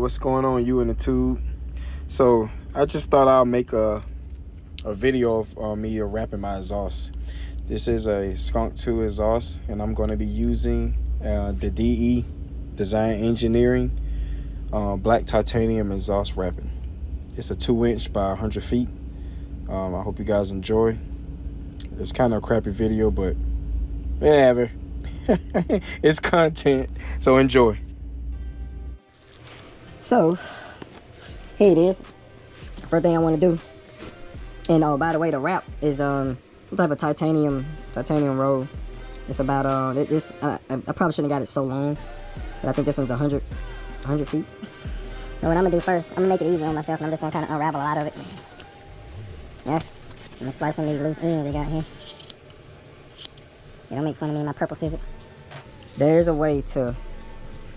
what's going on, you in the tube? So I just thought I'll make a video of me wrapping my exhaust. This is a Skunk 2 exhaust, and I'm going to be using the DE Design Engineering black titanium exhaust wrapping. It's a 2-inch by 100 feet. I hope you guys enjoy. It's kind of a crappy video, but whatever. It's content, so enjoy. So here it is. First thing I want to do, and oh, by the way, the wrap is some type of titanium roll. It's about I probably shouldn't have got it so long, but I think this one's 100 feet. So what I'm gonna do first, I'm gonna make it easy on myself, and I'm just gonna kind of unravel a lot of it. Yeah, I'm gonna slice some of these loose ends they got here. Yeah, don't make fun of me and my purple scissors. There's a way to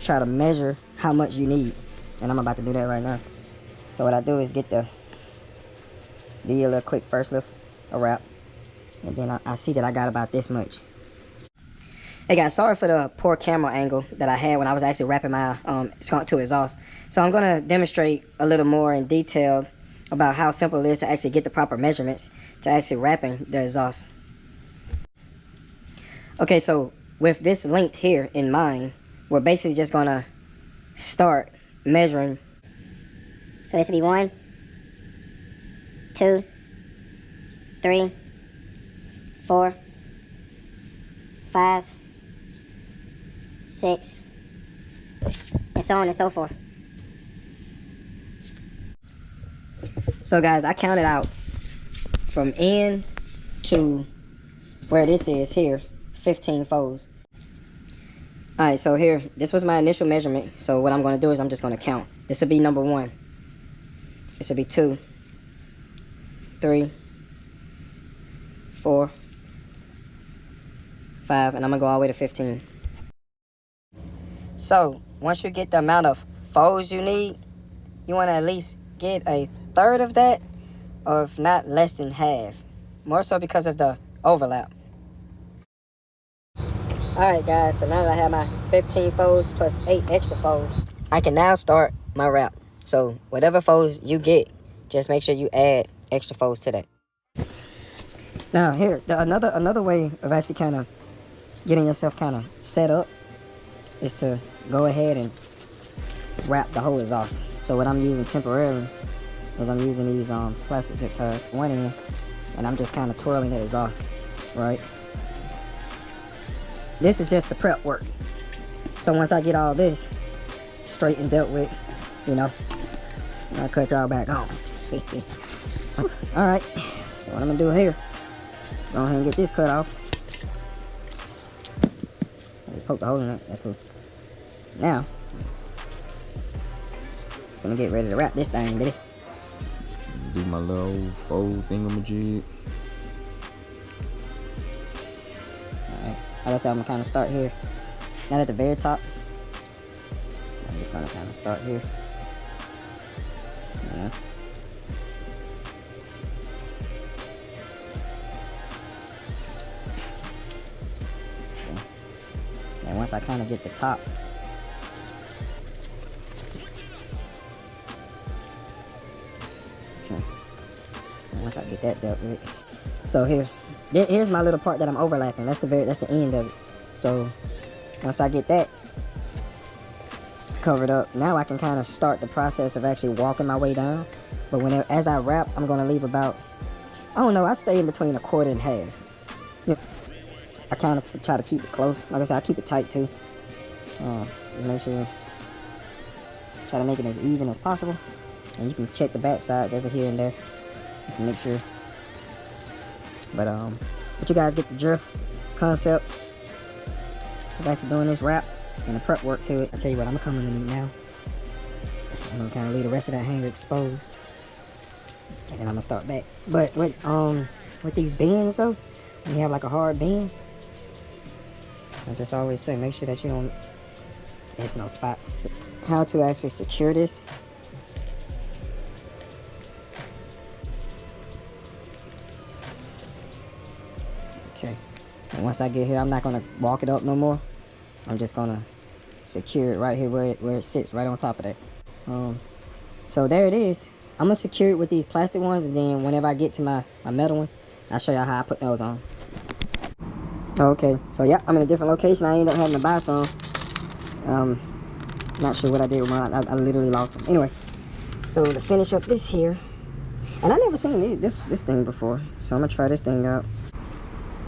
try to measure how much you need, and I'm about to do that right now. So what I do is get do you a little quick first lift, a wrap, and then I see that I got about this much. Hey guys, sorry for the poor camera angle that I had when I was actually wrapping my Skunk 2 exhaust. So I'm going to demonstrate a little more in detail about how simple it is to actually get the proper measurements to actually wrapping the exhaust. Okay, so with this length here in mind, we're basically just going to start measuring. So this would be 1, 2, 3, 4, 5, 6, and so on and so forth. So guys, I counted out from end to where this is here, 15 folds. Alright, so here, this was my initial measurement. So what I'm going to do is I'm just going to count. This will be number 1. This will be 2, 3, 4, 5, and I'm going to go all the way to 15. So, once you get the amount of folds you need, you want to at least get a third of that, or if not, less than half. More so because of the overlap. Alright guys, so now that I have my 15 folds plus 8 extra folds, I can now start my wrap. So, whatever folds you get, just make sure you add extra folds to that. Now here, another way of actually kind of getting yourself kind of set up is to go ahead and wrap the whole exhaust. So what I'm using temporarily is I'm using these plastic zip ties, one end, and I'm just kind of twirling the exhaust, right? This is just the prep work. So once I get all this straight and dealt with, you know, I'll cut y'all back on. Alright, so what I'm gonna do here, go ahead and get this cut off. Just poke the hole in it, that's cool. Now, gonna get ready to wrap this thing, baby. Do my little fold thingamajig. Alright, like I said, I'm gonna kind of start here. Not at the very top. I'm just gonna kind of start here. Yeah. Okay. And once I kind of get the top, once I get that dealt with. So here's my little part that I'm overlapping. That's the end of it. So once I get that covered up, now I can kind of start the process of actually walking my way down. But as I wrap, I'm gonna leave about, I don't know, I stay in between a quarter and half. Yeah. I kind of try to keep it close. Like I said, I keep it tight too. Just make sure, try to make it as even as possible. And you can check the back sides over here and there. Just to make sure. But you guys get the drift concept of actually doing this wrap and the prep work to it. I tell you what, I'm coming in now. I'm gonna kind of leave the rest of that hanger exposed, and then I'm gonna start back. But with these bends though, when you have like a hard bend, I just always say make sure that you don't miss no spots. How to actually secure this. Okay, and once I get here, I'm not gonna walk it up no more. I'm just gonna secure it right here where it sits, right on top of that. So there it is. I'm gonna secure it with these plastic ones, and then whenever I get to my metal ones, I'll show y'all how I put those on. Okay, so yeah, I'm in a different location. I ended up having to buy some. Not sure what I did with mine. I literally lost them. Anyway, so to finish up this here, and I never seen this thing before, so I'm gonna try this thing out.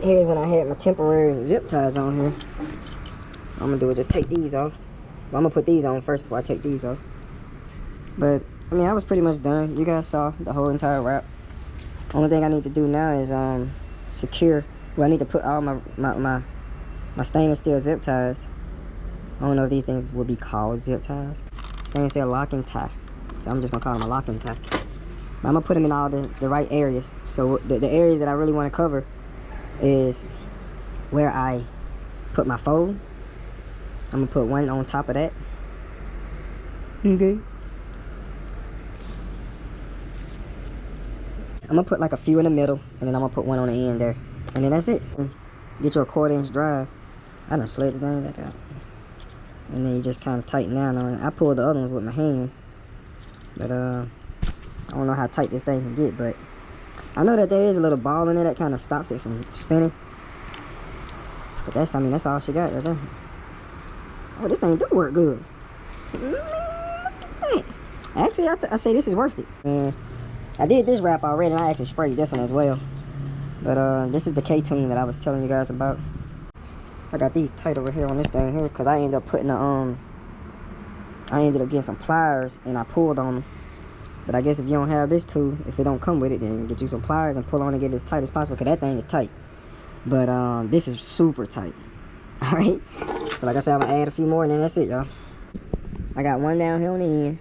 Here's when I had my temporary zip ties on here. I'm gonna do is just take these off. Well, I'm gonna put these on first before I take these off. But I mean, I was pretty much done. You guys saw the whole entire wrap. Only thing I need to do now is secure. Well, I need to put all my stainless steel zip ties. I don't know if these things would be called zip ties. Stainless steel locking tie. So I'm just gonna call them a locking tie. But I'm gonna put them in all the right areas. So the areas that I really want to cover is where I put my fold. I'm gonna put one on top of that. Okay. I'm gonna put like a few in the middle, and then I'm gonna put one on the end there. And then that's it. Get your 1/4" drive. I done slid the thing back out. And then you just kind of tighten down on it. I pulled the other ones with my hand. But I don't know how tight this thing can get, but I know that there is a little ball in there that kind of stops it from spinning. But that's all she got right there. Oh, this thing do work good. Man, look at that. Actually, I say this is worth it. And I did this wrap already, and I actually sprayed this one as well. But this is the K-tune that I was telling you guys about. I got these tight over here on this thing here because I ended up putting I ended up getting some pliers and I pulled on them. But I guess if you don't have this tool, if it don't come with it, then get you some pliers and pull on and get it as tight as possible, because that thing is tight. But this is super tight. Alright, so like I said, I'm gonna add a few more and then that's it, y'all. I got one down here on the end.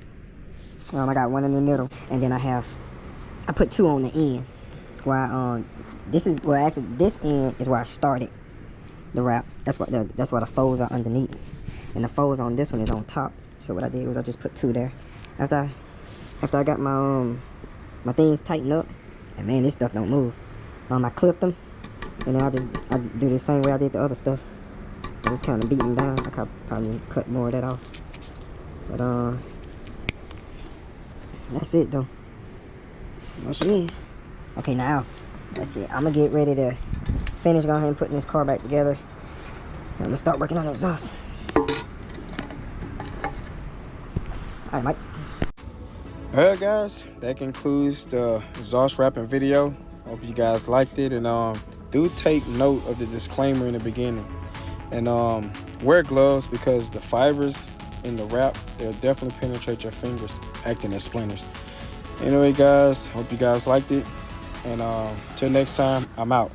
I got one in the middle, and then I put two on the end. Where this end is where I started the wrap. That's why the folds are underneath, and the folds on this one is on top. So what I did was I just put two there. After I got my things tightened up, and man, this stuff don't move. I clipped them, and then I do the same way I did the other stuff. I just kind of beat them down. I could probably need to cut more of that off. But that's it though. There she is. Okay, now that's it. I'm gonna get ready to finish going ahead and putting this car back together. I'm gonna start working on the exhaust. Alright, Mike. Alright guys, that concludes the exhaust wrapping video. Hope you guys liked it, and do take note of the disclaimer in the beginning, and wear gloves because the fibers in the wrap, they'll definitely penetrate your fingers, acting as splinters. Anyway guys, hope you guys liked it, and till next time, I'm out.